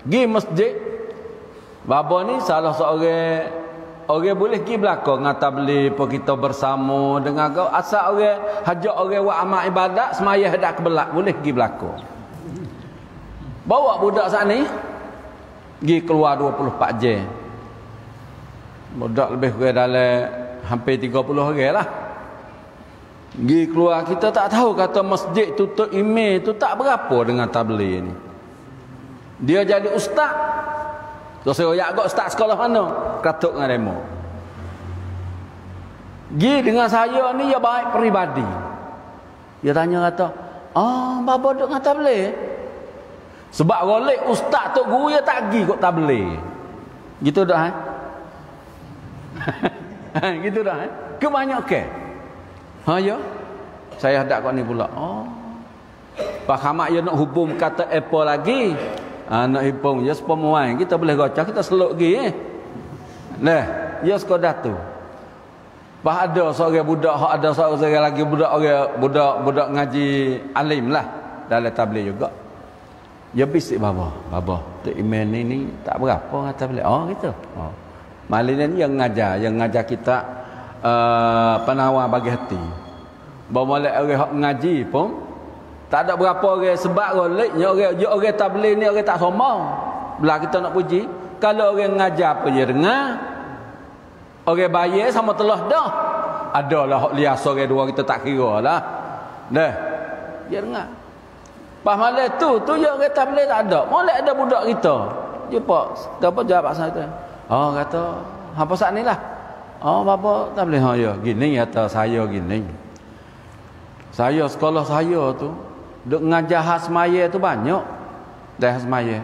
Speaker 2: Gi masjid. Baba ni salah seorang orang boleh pergi belakang dengan tabligh apa kita bersama dengan kau asal orang hajak orang buat amal ibadat semaya hendak ke belak boleh pergi belakang. Bawa budak saat ni pergi keluar 24 jam. Budak lebih kurang dalam hampir 30 orang lah. Pergi keluar kita tak tahu kata masjid tutup email tu tak berapa dengan tabligh ni. Dia jadi ustaz. Terus saya royak agak ustaz sekolah mana? Katuk dengan demo. Gi dengan saya ni ya baik peribadi. Dia tanya kata, bapa duk dengan tabligh? Sebab golek ustaz tok guru ya tak gi kok tabligh. Gitu dah gitu dah Ke banyak ke? Ya. Saya hendak kau ni pula. Pak Hamak ya nak hubung kata apa lagi? Nak hipung ya sepemuai kita boleh gocah kita seluk lagi nah ya sekadar tu bah ada seorang budak hak ada seorang lagi budak ngaji alim lah dalam tabligh juga ya bisik baba tu iman ni tak berapa kata tabligh gitu malin ni yang ngajar kita penawar bagi hati bawa molek orang hak ngaji pun tak ada berapa orang sebab goleknya orang tabligh ni orang tak sombong. Belah kita nak puji, kalau orang ngajar apa je dengar. Orang bayar sama telah dah. Adalah hak lias orang dua kita tak kira lah. Dah. Dia dengar. Pas malam tu ya orang tabligh tak ada. Molek ada budak kita. Jumpa, apa jawab pasal tu. Kata, apa saat ni lah. Bapa tabligh ya. Gini kata saya gini. Saya sekolah saya tu duk ngajar hak semaya tu banyak. Dah semaya.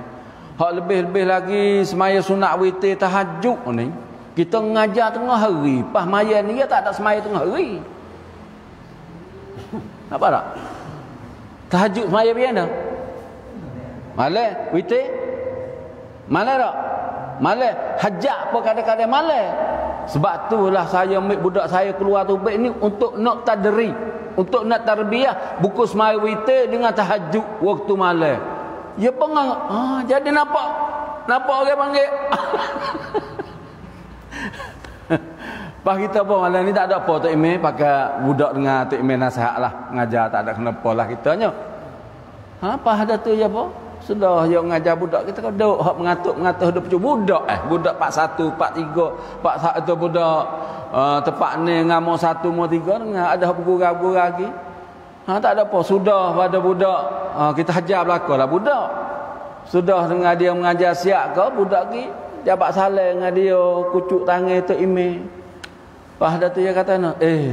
Speaker 2: Hak lebih-lebih lagi semaya sunat witir tahajud ni. Kita ngajar tengah hari. Pas maya ni tak ada semaya tengah hari. Nampak tak? Tahajud semaya biasa. Malam witir. Malam tak? Malam hajat pun kadang-kadang malam. Sebab itulah saya ambil budak saya keluar tu ni untuk nak tadri. Untuk nak tarbiyah buku semaya witir dengan tahajud waktu malam. Ya pengang. Jadi nampak orang panggil. Pas kita pun malam ni tak ada apa Tok Imeh pakai budak dengan Tok Imeh nasihat lah. Ngajar tak ada kenapa lah kitanya. Pas ada tu ya apa? Sudah yang ngajar budak kita kan duk hak mengatur hidup budak budak Pak 1, Pak 3, Pak 1 budak tepat ni ngamo 1 mau 3 dengan ada bergurau lagi. Tak ada apa sudah pada budak kita hajar belakalah budak. Sudah dengan dia mengajar siap ke budak ki jabat salah dengan dia kucuk tangan Tok Imeh. Pas dah tu dia kata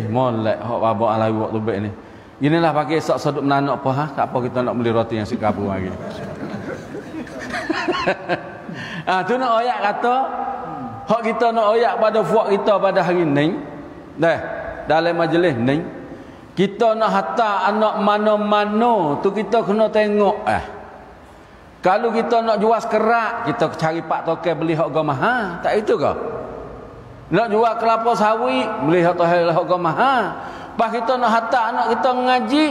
Speaker 2: molek hak babak alai buat tubek ni. Ginilah pakai sok seduk menanak apa tak apa kita nak beli roti yang sekabu lagi. Tu nak oyak kata hak kita nak oyak pada fuak kita pada hari ni dah dalam majlis ni kita nak hantar anak mana-mana tu kita kena tengok kalau kita nak jual sekerak kita cari pak tokai beli harga mahal tak itu ke nak jual kelapa sawit beli harga mahal pas kita nak hantar anak kita ngaji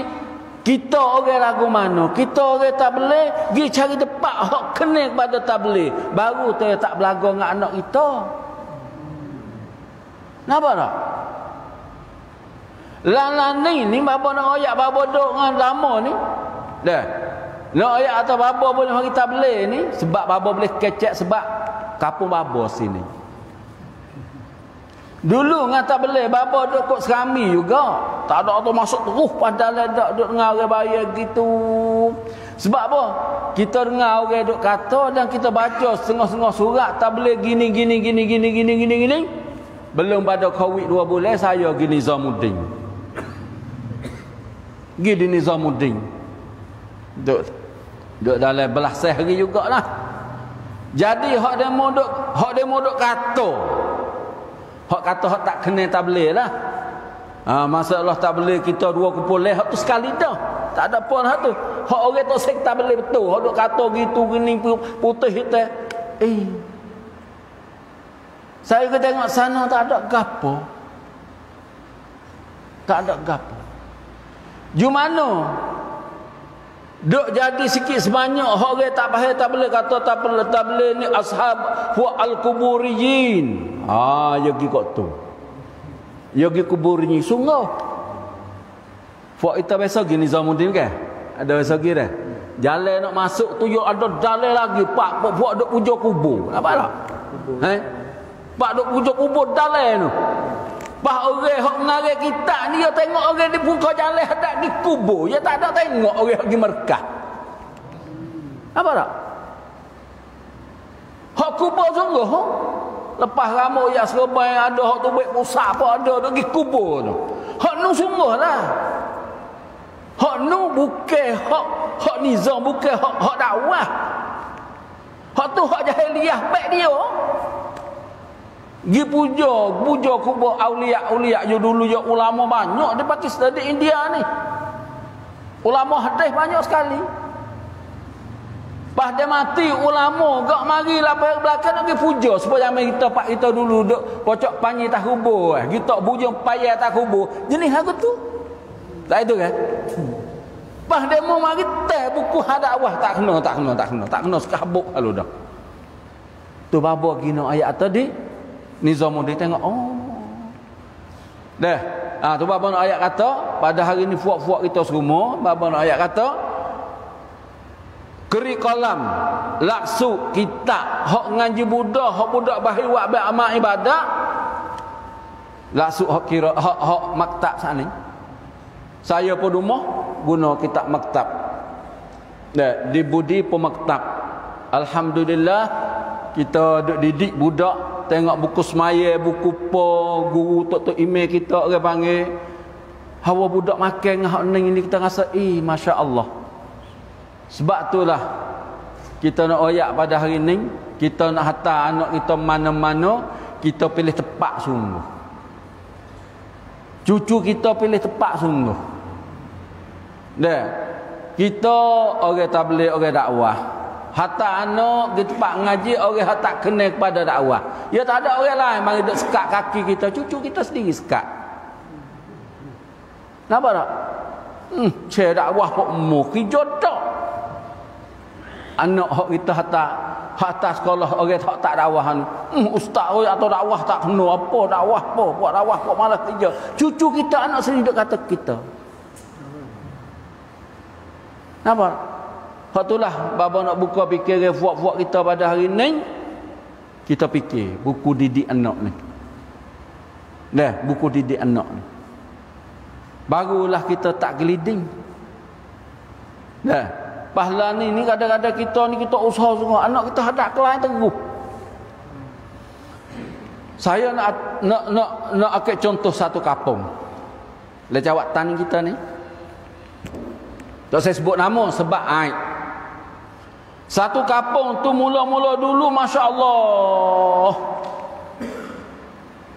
Speaker 2: kita orang lagu mana kita orang tak boleh pergi cari tempat hak kena kepada tabligh baru tu tak belaga dengan anak kita. Nampak tak? Lalan ni bapa nak royak bapa duk dengan lama ni dah Nak ayat atau babo boleh mari tabligh ni sebab babo boleh kecek sebab kampung babo sini. Dulu ngata boleh babo duk kok serami juga. Tak ada orang masuk terus padahal dak duk dengar orang bayar gitu. Sebab apa? Kita dengar orang duk kata dan kita baca setengah-setengah surat tabligh gini. Belum pada Covid 2 bulan saya pergi Nizamuddin. Pergi di Nizamuddin. Duk dalam belas hari jugalah. Jadi hak demo duk kata. Hak kata hak tak kena tabligh lah. Masalah tabligh kita 2 kumpulan hak tu sekali dah. Tak ada pun hak tu. Hak orang tu sek tabligh betul. Hak duk kata gitu gini putih hitam. Saya ke tengok sana tak ada gapo. Tak ada gapo. Jumano duk jadi sikit sebanyak hak orang tak faham tabligh kata tabligh ni ashab wa al-kuburiyin. Ya pergi kat tu. Ya pergi kuburiyin sungguh. Fak kita biasa gini Nizamuddin kan? Ada biasa gini dah. Jalan nak masuk tu yo ada jalan lagi pak duk puja kubur. Apa tak? Pak duk puja kubur jalan tu. Pak orang hok mengarai kita ni dia tengok orang di buka jalan ada di kubur. Dia tak ada tengok orang pergi Mekah. Apa tak? Hak kubur sungguh. Lepas rambut yang serbai ada hak tu baik pusat apa ada pergi kubur tu. Hak nu sungguhlah. Hak nu bukan hak nizam bukan hak dakwah. Hak tu hak jahiliah baik dia. Gi puja kubur aulia yo dulu yo ulama banyak di Pakistan di India ni. Ulama hadis banyak sekali. Pas dia mati ulama gak mari lapar belakang nak pergi puja supaya kita pak kita dulu duk pocok panji tak kubur kita puja payah tak kubur jenis aku tu tak itu kan. Pas dia mau mari teh buku hadakwah tak kena sekabuk lalu dah tu babo gino ayat tadi Nizamuddin tengok dah tu babo nak ayat kata pada hari ni fuak-fuak kita semua babo nak ayat kata keri kolam laksu kitab hak ngaji budak hak budak bahir buat amal ibadah laksu hak kira hak maktab sana saya pun rumah guna kitab maktab di budi pemaktab alhamdulillah kita duk didik budak tengok buku semaya buku guru tok email kita orang panggil hawa budak makan hak ni kita rasa masya-Allah. Sebab itulah kita nak oyak pada hari ni kita nak hantar anak kita mana-mana kita pilih tepat sungguh. Cucu kita pilih tepat sungguh. Dah. Kita orang tabligh orang dakwah. Hantar anak di tempat ngaji orang hak tak kena kepada dakwah. Ya tak ada orang lain mari duk sekat kaki kita, cucu kita sendiri sekat. Nampak tak? Cek dakwah kok mu kerja tak. Anak hak kita hatta sekolah orang tak dakwahan. Ustaz atau dakwah tak kena apa dakwah apa buat dakwah kok malas kerja. Cucu kita anak sendiri duk kata kita. Nampak? Hak itulah bapa nak buka fikir fuak-fuak kita pada hari ni. Kita fikir buku didik anak ni. Dah, buku didik anak ni. Barulah kita tak geliding. Dah. Pahala ni kadang-kadang kita usaha semua anak kita hadap kelain teguh. Saya nak akik contoh satu kampung. Lejawat tani kita ni. Tak saya sebut nama sebab aib. Satu kampung tu mula-mula dulu masya-Allah.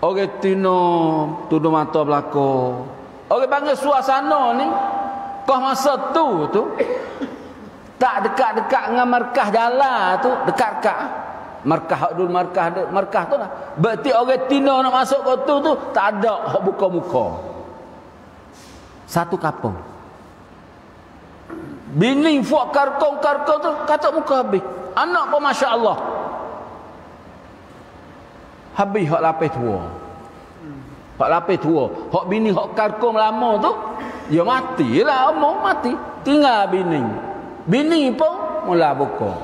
Speaker 2: Orang tino tuduh mata belako. Orang panggil suasana ni kau masa tu tak dekat-dekat dengan markah jalan tu, dekat-dekat. Markah dulu markah tu lah. Berarti orang Tino nak masuk ke tu tak ada hak buka muka. Satu kampung. Bini fuak karkong tu kata muka habis. Anak pun masya-Allah. Habis hak lapis tua. Hak lapis tua. Hak bini hak karkong lama tu, dia matilah, mati. Tinggal bini. Bini pun mula buka.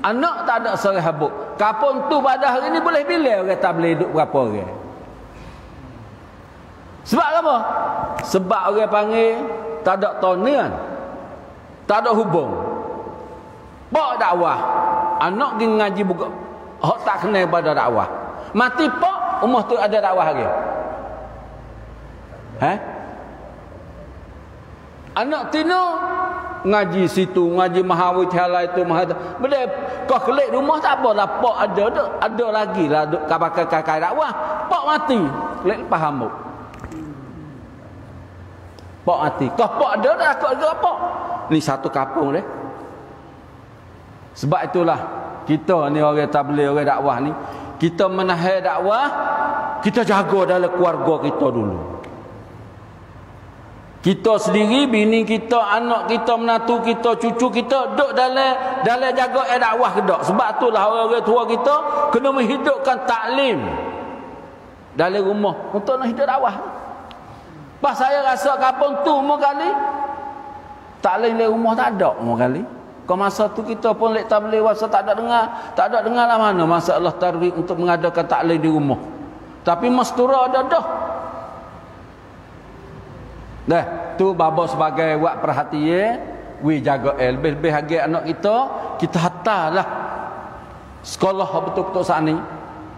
Speaker 2: Anak tak ada seorang habuk. Kampung tu pada hari ni boleh bila orang tak boleh duduk berapa orang. Sebab apa? Sebab orang panggil tak ada tonian. Tak ada hubung. Pak dakwah. Anak pergi ngaji buka. Hak tak kenal pada dakwah. Mati pak, rumah tu ada dakwah lagi. Anak tino ngaji situ, ngaji Mahawidyalaya itu boleh kau kelik rumah tak apa lah, pak ada lagi lah pakai kakak dakwah. Pak mati, kelik faham. Pak mati. Kau pak ada dah kau ada apa? Ni satu kampung deh. Sebab itulah kita ni orang tabligh, orang dakwah ni, kita menahan dakwah, kita jaga dalam keluarga kita dulu. Kita sendiri, bini kita, anak kita, menantu kita, cucu kita duduk dalam jaga dakwah ke tak? Sebab itulah orang-orang tua kita kena menghidupkan taklim dalam rumah untuk nak hidup dakwah. Pas saya rasa kampung tu semua kali taklim dalam rumah tak ada semua kali. Kau masa tu kita pun lek tabligh wasa tak ada dengar lah mana masalah tarikh untuk mengadakan taklim di rumah. Tapi mastura ada dah. Dah, tu babo sebagai buat perhatian, we jaga lebih-lebih hagi anak kita hantarlah sekolah hak betul-betul saat ni.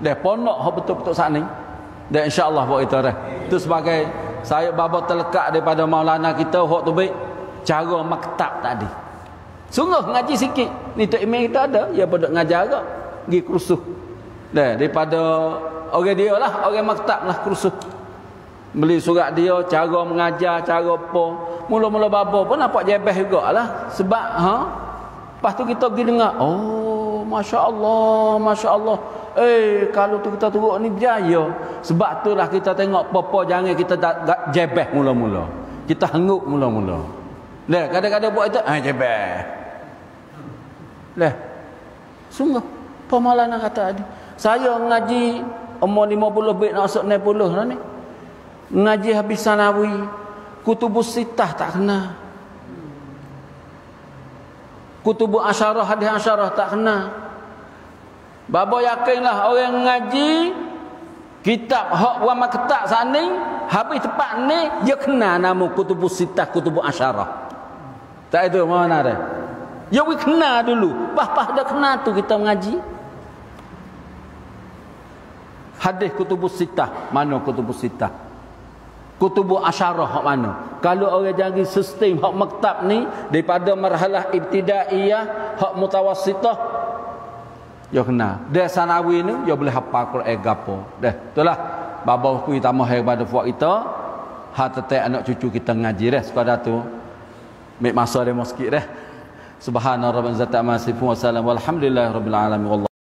Speaker 2: Dah pondok hak betul-betul saat ni. Dan insya-Allah buat itu dah. Tu sebagai saya babo terlekat daripada Maulana kita hak tu baik cara maktab tadi. Sungguh ngaji sikit. Ni Tok Imam kita ada, ya pada ngajar agak. Pergi kursus. Dah daripada orang dia lah, orang maktab lah kursus. Beli surat dia, cara mengajar, cara apa. Mula-mula babo pun nampak jebeh jugalah. Sebab lepas tu kita pergi dengar, oh masya-Allah, masya-Allah. Kalau tu kita turut ni berjaya. Sebab itulah kita tengok apa jangan kita jebeh mula-mula. Kita hanguk mula-mula. Dah kadang-kadang buat itu, jebeh. Dah. Sungguh pemalan kata tadi. Saya ngaji umur 50 lebih nak masuk 60 dah ni. Ngaji habis Sanawi, Kutubus Sittah tak kena. Kutubus Asyarah, Hadis Asyarah tak kena. Babo yakinlah orang ngaji kitab hak wa maktab sani habis tepat ni dia kena nama Kutubus Sittah, Kutubus Asyarah. Tak itu mana dah. Ya we kena dulu. Pas dah kena tu kita mengaji. Hadis Kutubus Sittah, mana Kutubus Sittah? Kutubus Asyarah hak mana? Kalau orang jangan sistem hak maktab ni daripada marhalah ibtidaiyah, hak mutawassithah, ya kena. Dia Sanawi ni dia boleh hafal Quran gapo. Dah, itulah babo ku tambah kepada puak kita. Hak tetek anak cucu kita ngaji dah sekadar tu. Mik masa demo sikit dah. Subhana rabbana zata ma sifun wa salam walhamdulillahirabbil alamin.